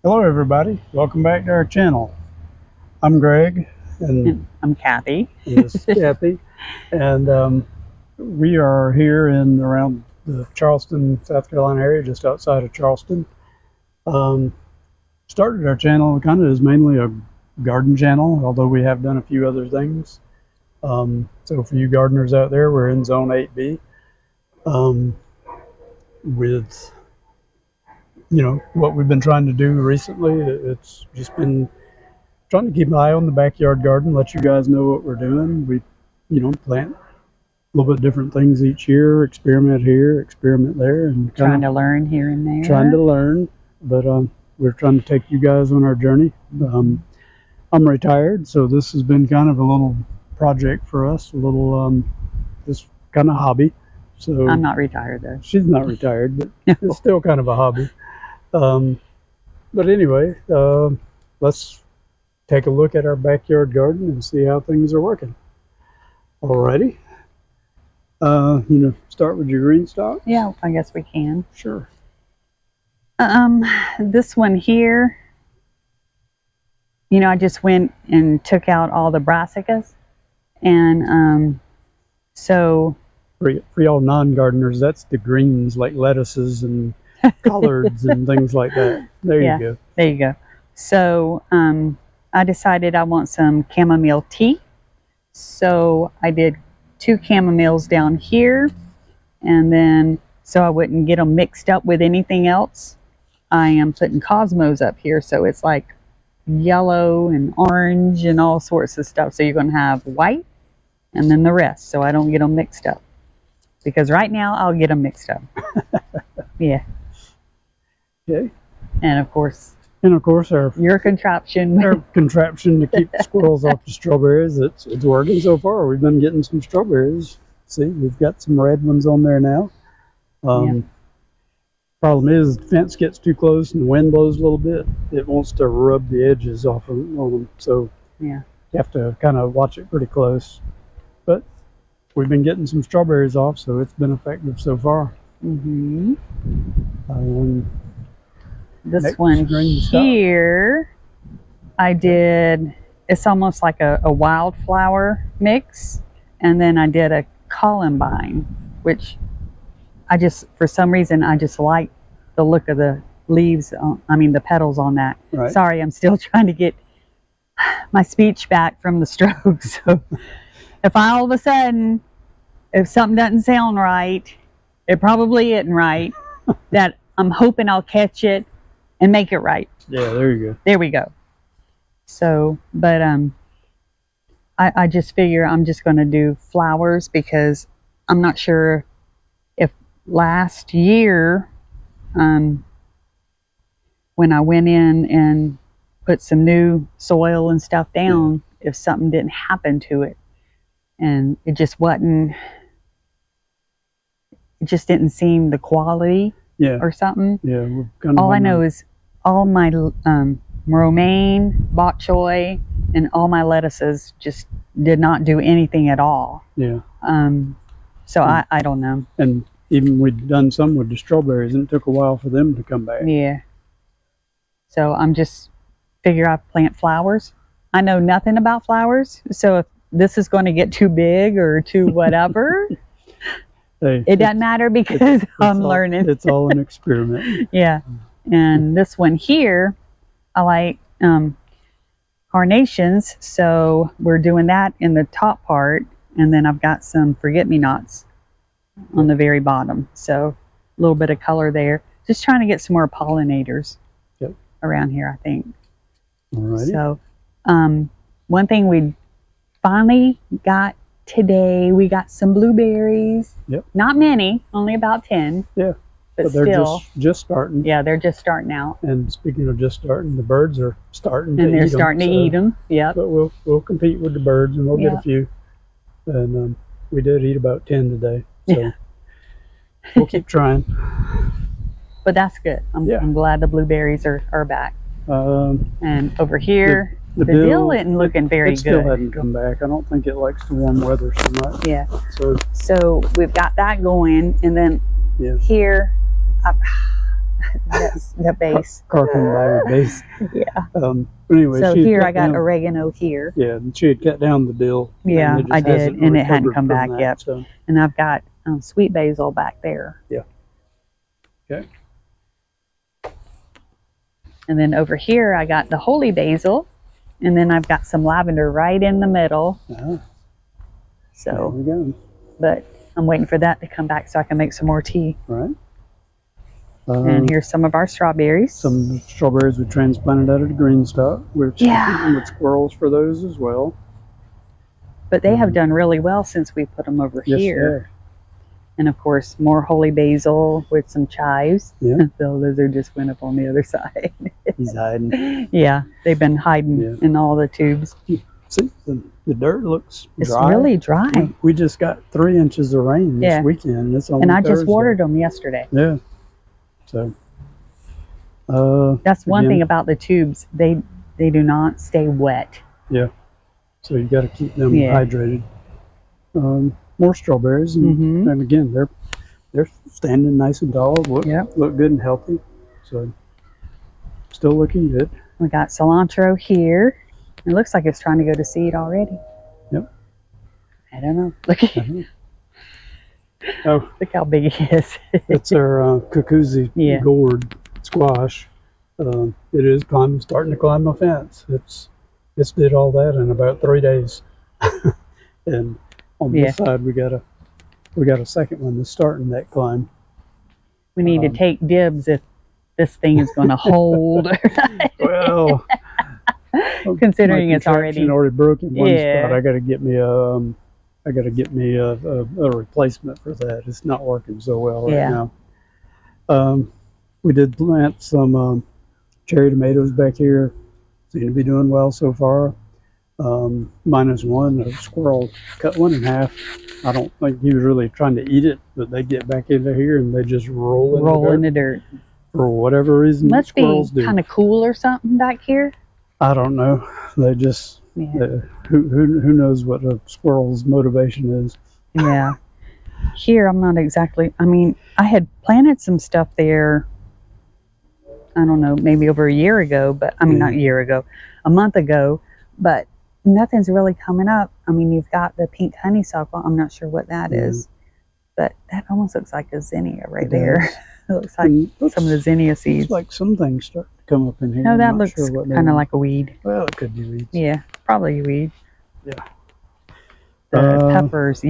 Hello everybody, welcome back to our channel. I'm Greg and I'm Kathy. this is Kathy, and we are here in around the Charleston, South Carolina area, just outside of Charleston. Started our channel kind of as mainly a garden channel, although we have done a few other things. So for you gardeners out there, we're in Zone 8B with what we've been trying to do recently. It's just been trying to keep an eye on the backyard garden, let you guys know what we're doing. We plant a little bit different things each year, experiment here, experiment there, and trying to learn here and there. Trying to learn, but we're trying to take you guys on our journey. I'm retired, so this has been kind of a little project for us, a little just kind of hobby. So I'm not retired though. She's not retired, but it's still kind of a hobby. But anyway, let's take a look at our backyard garden and see how things are working. Alrighty. Start with your green stalk. Yeah, I guess we can. Sure. This one here, I just went and took out all the brassicas, and so for y'all non-gardeners, that's the greens, like lettuces and collards and things like that. There you go. There you go. So I decided I want some chamomile tea. So I did 2 chamomiles down here, and then so I wouldn't get them mixed up with anything else, I am putting cosmos up here, so it's like yellow and orange and all sorts of stuff. So you're going to have white and then the rest, so I don't get them mixed up. Because right now I'll get them mixed up. Yeah. Okay. And of course your contraption to keep the squirrels off the strawberries, it's working so far. We've been getting some strawberries. See, we've got some red ones on there now. Problem is, the fence gets too close and the wind blows a little bit, it wants to rub the edges off of them. So yeah, you have to kind of watch it pretty close. But we've been getting some strawberries off, so it's been effective so far. This one here, I did, it's almost like a wildflower mix, and then I did a columbine, which for some reason, I just like the look of the leaves, the petals on that. Right. Sorry, I'm still trying to get my speech back from the stroke. So if all of a sudden, if something doesn't sound right, it probably isn't right, that I'm hoping I'll catch it and make it right. Yeah, there you go. There we go. So, but I just figure I'm just going to do flowers, because I'm not sure if last year, when I went in and put some new soil and stuff down, if something didn't happen to it, and it just didn't seem the quality, or something. Yeah, all I know is all my romaine, bok choy, and all my lettuces just did not do anything at all. Yeah. So I don't know. And even we'd done some with the strawberries, and it took a while for them to come back. Yeah. So I'm just figure I plant flowers. I know nothing about flowers, so if this is going to get too big or too whatever, hey, it doesn't matter, because I'm learning. It's all an experiment. Yeah. And this one here, I like carnations, so we're doing that in the top part, and then I've got some forget-me-nots on the very bottom, so a little bit of color there. Just trying to get some more pollinators around here, I think. Alrighty. So one thing we finally got today, we got some blueberries. Yep. Not many, only about 10. Yeah. But they're still, just starting. Yeah, they're just starting out. And speaking of just starting, the birds are starting to eat them. And they're starting to eat them. Yeah. But we'll compete with the birds, and we'll get a few. And we did eat about 10 today. So we'll keep trying. But that's good. I'm glad the blueberries are back. And over here, the dill isn't looking very good. It still hadn't come back. I don't think it likes the warm weather so much. Yeah. So we've got that going, and then here, that's the base. Car come by with base. Yeah. But anyway, So she had here cut I got down, oregano here. yeah, and she had cut down the dill. Yeah, and it just I did, hasn't and it hadn't recovered come from back that, yet. So. And I've got sweet basil back there. Yeah. Okay. And then over here I got the holy basil, and then I've got some lavender right in the middle. There So, we go. but I'm waiting for that to come back so I can make some more tea. Right. And here's some of our strawberries. Some strawberries we transplanted out of the Greenstalk. We're competing with squirrels for those as well. But they have done really well since we put them over Yes, here. And of course, more holy basil with some chives. Yeah. The lizard just went up on the other side. He's hiding. Yeah, they've been hiding in all the tubes. See, the dirt looks It's dry. really dry. We just got 3 inches of rain this weekend. It's only and I Thursday. just watered them yesterday. Yeah. So. That's one thing about the tubes. They do not stay wet. Yeah. So you got to keep them hydrated. More strawberries, and again, they're standing nice and tall. Look good and healthy. So still looking good. We got cilantro here. It looks like it's trying to go to seed already. Yep. I don't know. Look at Oh, look how big he is. it's our Kukuzi gourd squash. It is starting to climb my fence. It's did all that in about 3 days. And on this side we got a second one that's starting that climb. We need to take dibs if this thing is going to hold. Well, considering it's already broke in one spot, I got to get me a replacement for that. It's not working so well right now. We did plant some cherry tomatoes back here. Seem to be doing well so far. Minus one, a squirrel cut one in half. I don't think he was really trying to eat it, but they get back into here and they just roll in the dirt. For whatever reason, must be kind of cool or something back here. I don't know. They just who knows what a squirrel's motivation is. Yeah. Here I'm not exactly. I mean, I had planted some stuff there. I don't know, maybe over a year ago, but I mean not a year ago, a month ago, but nothing's really coming up. I mean, you've got the pink honeysuckle. I'm not sure what that is, but that almost looks like a zinnia right there. It looks like some of the zinnia seeds. Looks like some things start to come up in here. No, that looks kind of like a weed. Well, it could be weeds. Yeah, probably a weed. Yeah. The peppers.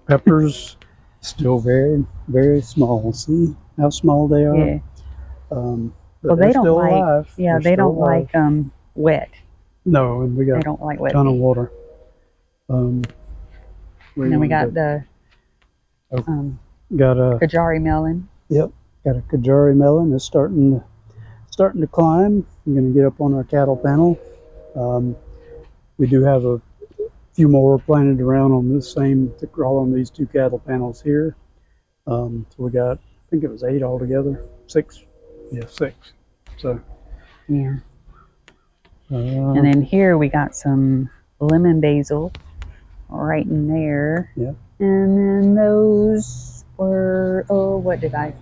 Peppers still very, very small. See how small they are? Yeah. Well, they don't like. Alive. Yeah, they don't like wet. No, and we got they don't like wet. A ton of water. And then we got got a Kajari melon. Yep, got a Kajari melon. It's starting to climb. I'm going to get up on our cattle panel. We do have a few more planted around on this same to crawl on these 2 cattle panels here. So we got, I think it was 8 altogether. 6. Yeah, 6. So yeah. And then here we got some lemon basil right in there. Yeah. And then those were, what did I,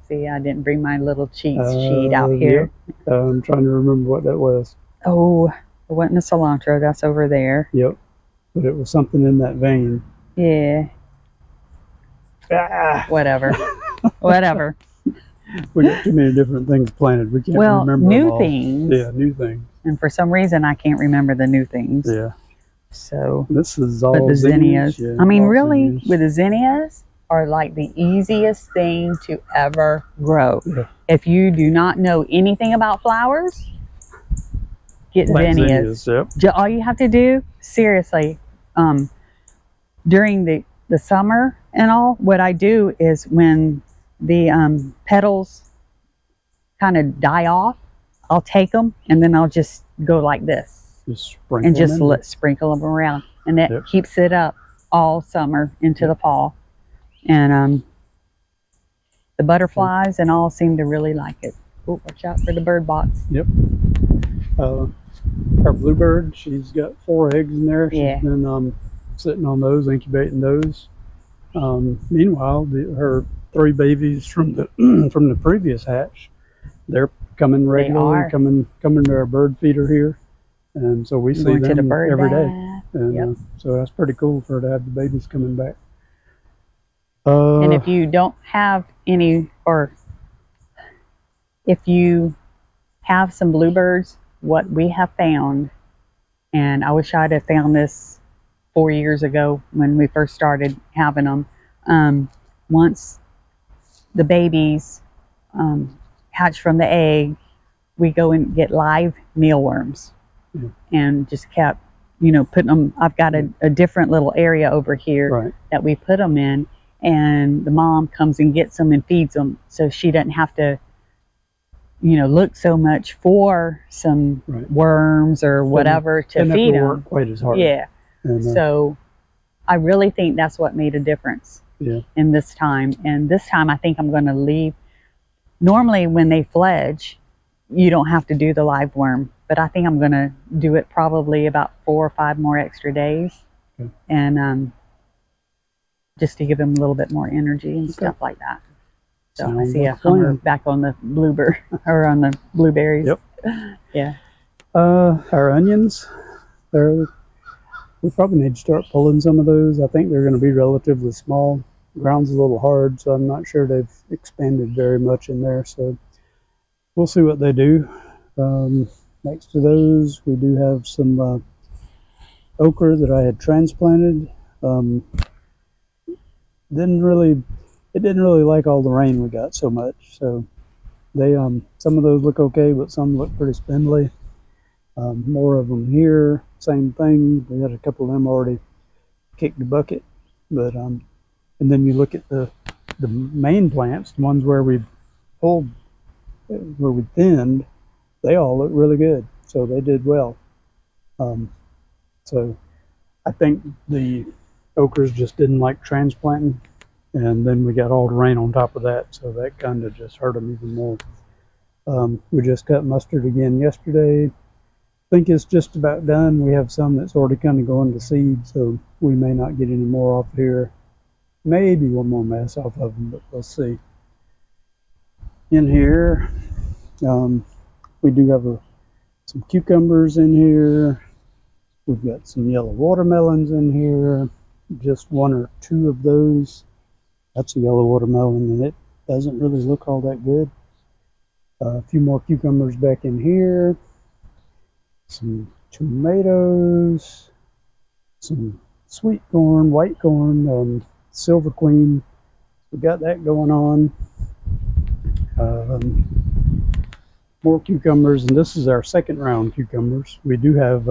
see, I didn't bring my little cheat sheet out here. Yep. I'm trying to remember what that was. Oh, it wasn't a cilantro, that's over there. Yep. But it was something in that vein. Yeah. Whatever. Whatever. We got too many different things planted. We can't remember new things. Yeah, new things. And for some reason, I can't remember the new things. Yeah. So. This is all the zinnias. Yeah, I mean, really, with the zinnias are like the easiest thing to ever grow. Yeah. If you do not know anything about flowers, get zinnias. Yep. All you have to do, seriously, during the summer and all, what I do is when the petals kind of die off, I'll take them and then I'll just go like this. Just sprinkle and just sprinkle them around. And that keeps it up all summer into the fall. And the butterflies and all seem to really like it. Oh, watch out for the bird box. Yep. Our bluebird, she's got 4 eggs in there. She's been sitting on those, incubating those. Meanwhile, her 3 babies from the from the previous hatch. They're coming regularly, coming to our bird feeder here, and so we see them every day. And so that's pretty cool for her to have the babies coming back. And if you don't have any, or if you have some bluebirds, what we have found, and I wish I'd have found this 4 years ago when we first started having them. Once the babies hatch from the egg, we go and get live mealworms, and just kept, putting them. I've got a different little area over here that we put them in, and the mom comes and gets them and feeds them, so she doesn't have to, look so much for some worms or whatever to feed them. Work quite as hard. Yeah. And, so I really think that's what made a difference in this time. And this time I think I'm going to leave. Normally when they fledge, you don't have to do the live worm, but I think I'm going to do it probably about 4 or 5 more extra days. And just to give them a little bit more energy and stuff like that. So I see a hummer back on the bluebird or on the blueberries. Yep. Yeah. Our onions, we probably need to start pulling some of those. I think they're going to be relatively small. Ground's a little hard, so I'm not sure they've expanded very much in there. So we'll see what they do. Next to those, we do have some okra that I had transplanted. It didn't really like all the rain we got so much, so they some of those look okay, but some look pretty spindly. More of them here, same thing. We had a couple of them already kicked the bucket, but and then you look at the main plants, the ones where we pulled, where we thinned, they all look really good, so they did well. So I think the okras just didn't like transplanting, and then we got all the rain on top of that, so that kind of just hurt them even more. We just cut mustard again yesterday. I think it's just about done. We have some that's already kind of going to seed, so we may not get any more off here. Maybe one more mass off of them, but we'll see. In here, we do have some cucumbers in here. We've got some yellow watermelons in here. Just 1 or 2 of those. That's a yellow watermelon, and it doesn't really look all that good. A few more cucumbers back in here. Some tomatoes. Some sweet corn, white corn, silver queen. We got that going on. More cucumbers, and this is our second round cucumbers. We do have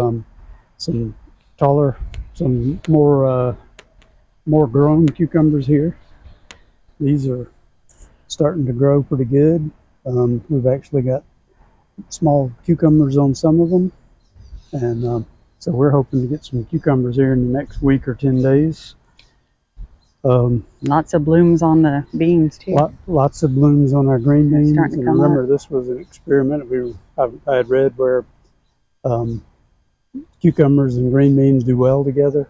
some taller, some more grown cucumbers here. These are starting to grow pretty good. We've actually got small cucumbers on some of them, and so we're hoping to get some cucumbers here in the next week or 10 days. Lots of blooms on the beans too. Lots of blooms on our green beans. And remember, this was an experiment I had read where cucumbers and green beans do well together.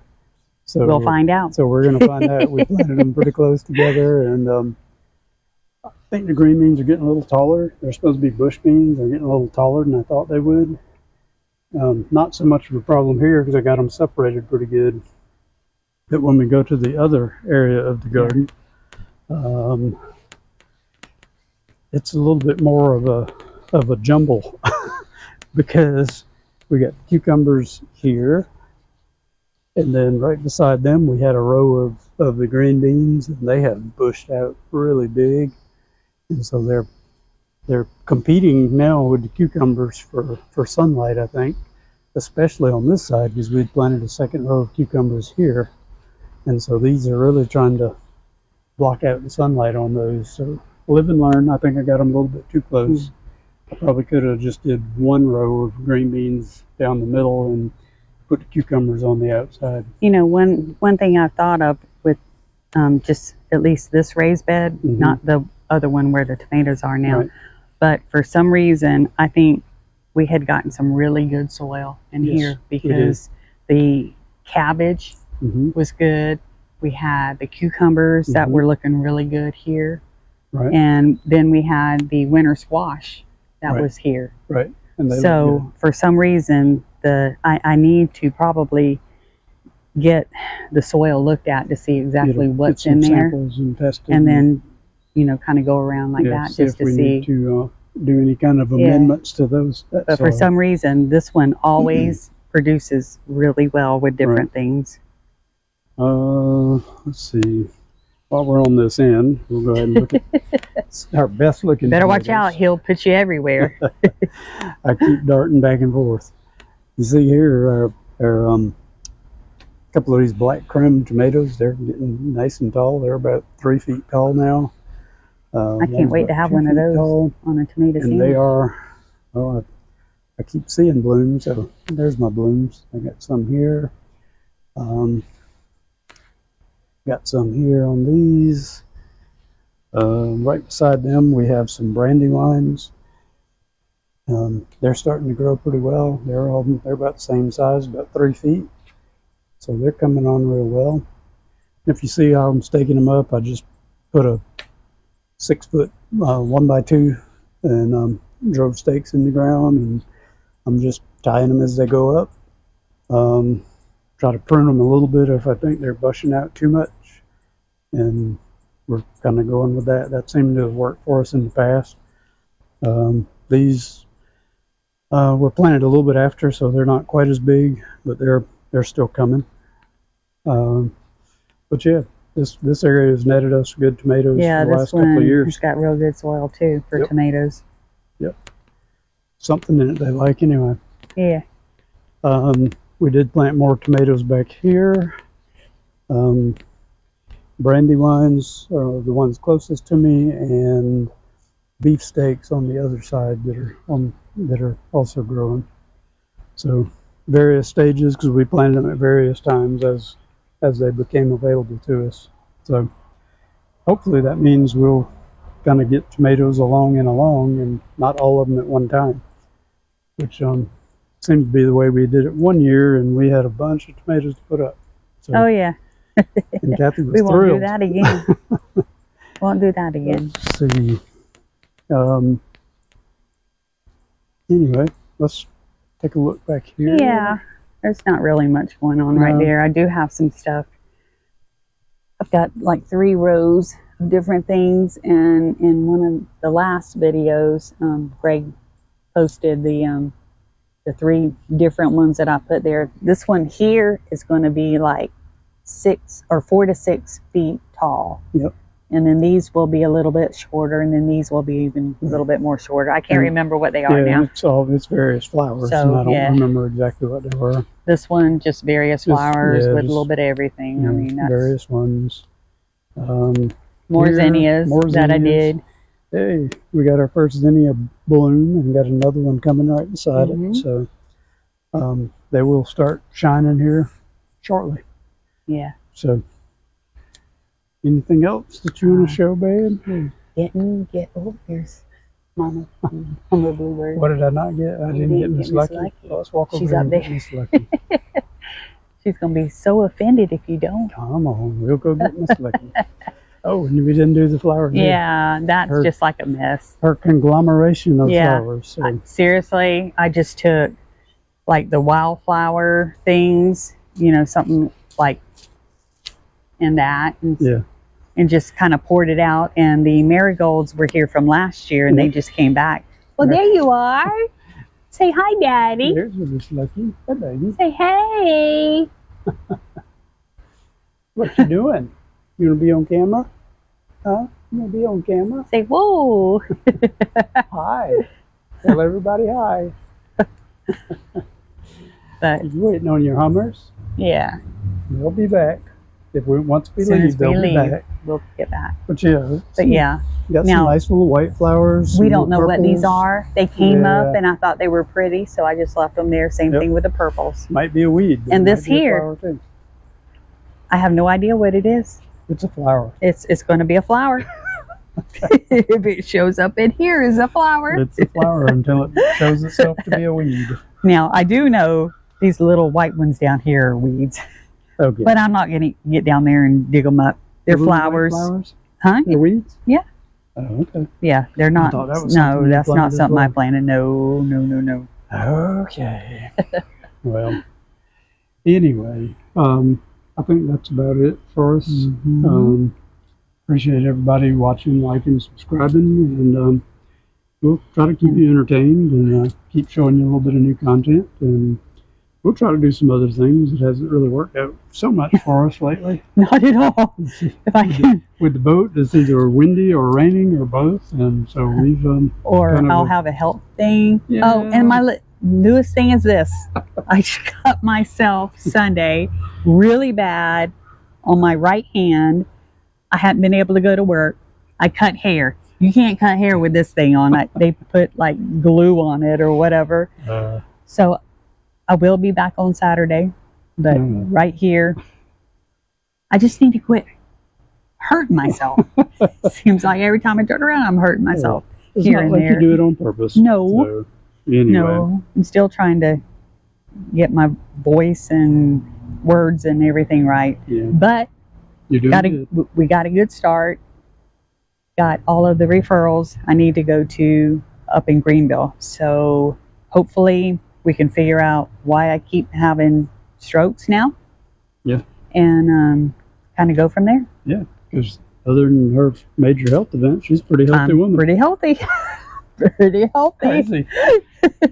So we'll find out. So we're going to find out. We planted them pretty close together, and I think the green beans are getting a little taller. They're supposed to be bush beans. They're getting a little taller than I thought they would. Not so much of a problem here because I got them separated pretty good. But when we go to the other area of the garden, it's a little bit more of a jumble because we got cucumbers here, and then right beside them we had a row of the green beans, and they have bushed out really big, and so they're competing now with the cucumbers for sunlight, I think, especially on this side because we'd planted a second row of cucumbers here. And so these are really trying to block out the sunlight on those. So live and learn. I think I got them a little bit too close. I probably could have just did 1 row of green beans down the middle and put the cucumbers on the outside. One thing I thought of with just at least this raised bed, not the other one where the tomatoes are now, but for some reason I think we had gotten some really good soil in here because the cabbage was good. We had the cucumbers that were looking really good here. Right. And then we had the winter squash that Right. was here. Right. And they look So for some reason, I need to probably get the soil looked at to see exactly good. what's Get in some there, samples and test it, and then kind of go around like that see just if to we see. need to do any kind of amendments to those. But for some reason, this one always produces really well with different things. Let's see. While we're on this end, we'll go ahead and look at our best looking. Better tomatoes. watch out; he'll put you everywhere. I keep darting back and forth. You see here are a couple of these black creme tomatoes. They're getting nice and tall. They're about 3 feet tall now. I can't wait to have one of those on a tomato sandwich. And they are, well, I keep seeing blooms, so there's my blooms. I got some here. Got some here on these. Right beside them, we have some brandywines. They're starting to grow pretty well. They're about the same size, about 3 feet. So they're coming on real well. If you see how I'm staking them up, I just put a 6 foot 1x2 and drove stakes in the ground, and I'm just tying them as they go up. Try to prune them a little bit if I think they're bushing out too much, and we're kind of going with that. That seemed to have worked for us in the past. These were planted a little bit after, so they're not quite as big, but they're still coming. But yeah, this area has netted us good tomatoes for the last couple of years. It's got real good soil too for tomatoes. Yep, something in it they like anyway. Yeah. We did plant more tomatoes back here. Brandywines are the ones closest to me, and beefsteaks on the other side that are also growing. So various stages, because we planted them at various times as they became available to us. So hopefully that means we'll kind of get tomatoes along and not all of them at one time, which seemed to be the way we did it one year, and we had a bunch of tomatoes to put up. So, oh yeah. And Kathy was we won't thrilled. do that again. Won't do that again. Let's see. Anyway, let's take a look back here. Yeah, there's not really much going on right there. I do have some stuff. I've got like 3 rows of different things, and in one of the last videos, Greg posted the 3 different ones that I put there. This one here is going to be like 4 to 6 feet tall. Yep. And then these will be a little bit shorter, and then these will be even a little bit more shorter. I can't remember what they are now. It's various flowers, so, and I don't remember exactly what they were. This one, just various flowers with a little bit of everything. I mean, that's various ones. More zinnias that I did. Hey, we got our first zinnia bloom, and got another one coming right beside it. So they will start shining here shortly. Yeah. So, anything else that you want to show, babe? Oh, here's Mama. Mama Bluebird. What did I not get? I didn't get Miss Lucky. Let's walk over there and get Miss Lucky. She's going to be so offended if you don't. Come on, we'll go get Miss Lucky. Oh, and we didn't do the flowers. Yeah, that's just like a mess. Her conglomeration of flowers. So. Seriously, I just took like the wildflower things, something like in that. And just kind of poured it out. And the marigolds were here from last year, and they just came back. Well, there you are. Say hi, Daddy. There's Miss Lucky. Hi, baby. Say hey. What you doing? You want to be on camera? Huh? You want to be on camera? Say whoa. Hi. Tell everybody hi. But you waiting on your Hummers? Yeah. They'll be back. Once we leave, they'll be back. We'll get back. But yeah. Got some nice little white flowers. We don't know what these are. They came up, and I thought they were pretty, so I just left them there. Same thing with the purples. Might be a weed. And this here, I have no idea what it is. It's a flower. It's going to be a flower. If it shows up in here as a flower. It's a flower until it shows itself to be a weed. Now, I do know these little white ones down here are weeds. Okay. But I'm not going to get down there and dig them up. They're Are those white flowers. flowers? Huh? They're weeds? Yeah. Oh, okay. Yeah, they're not. thought that was No, something you that's not planted as something I well. planted. No, no, no, no. Okay. Well, anyway, I think that's about it for us. Mhm. Appreciate everybody watching, liking, subscribing, and we'll try to keep you entertained and keep showing you a little bit of new content. And we'll try to do some other things. It hasn't really worked out so much for us lately. Not at all. If I can. With the boat, it's either windy or raining or both, and so we've Or kind of I'll have a health thing. Yeah. Oh, and my newest thing is this. I cut myself Sunday really bad on my right hand. I hadn't been able to go to work. I cut hair. You can't cut hair with this thing on it. They put like glue on it or whatever. So I will be back on Saturday, but right here, I just need to quit hurting myself. Seems like every time I turn around, I'm hurting myself. It's here not and like there. you do it on purpose. No. So, anyway. No, I'm still trying to get my voice and words and everything right. Yeah. But You're doing good. we got a good start. Got all of the referrals I need to go to up in Greenville. So hopefully we can figure out why I keep having strokes now. Yeah. And kind of go from there. Yeah, because other than her major health event, she's a pretty healthy woman. Pretty healthy. Pretty healthy. Crazy.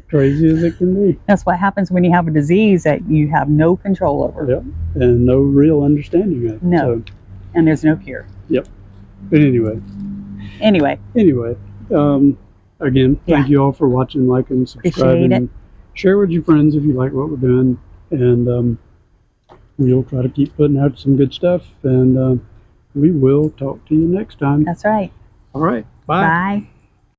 Crazy as it can be. That's what happens when you have a disease that you have no control over. Yep. And no real understanding of it. No. So, And there's no cure. Yep. But anyway. Anyway. Again, thank you all for watching, liking, subscribing. Appreciate it. And share with your friends if you like what we're doing. And we'll try to keep putting out some good stuff. And we will talk to you next time. That's right. All right. Bye. Bye.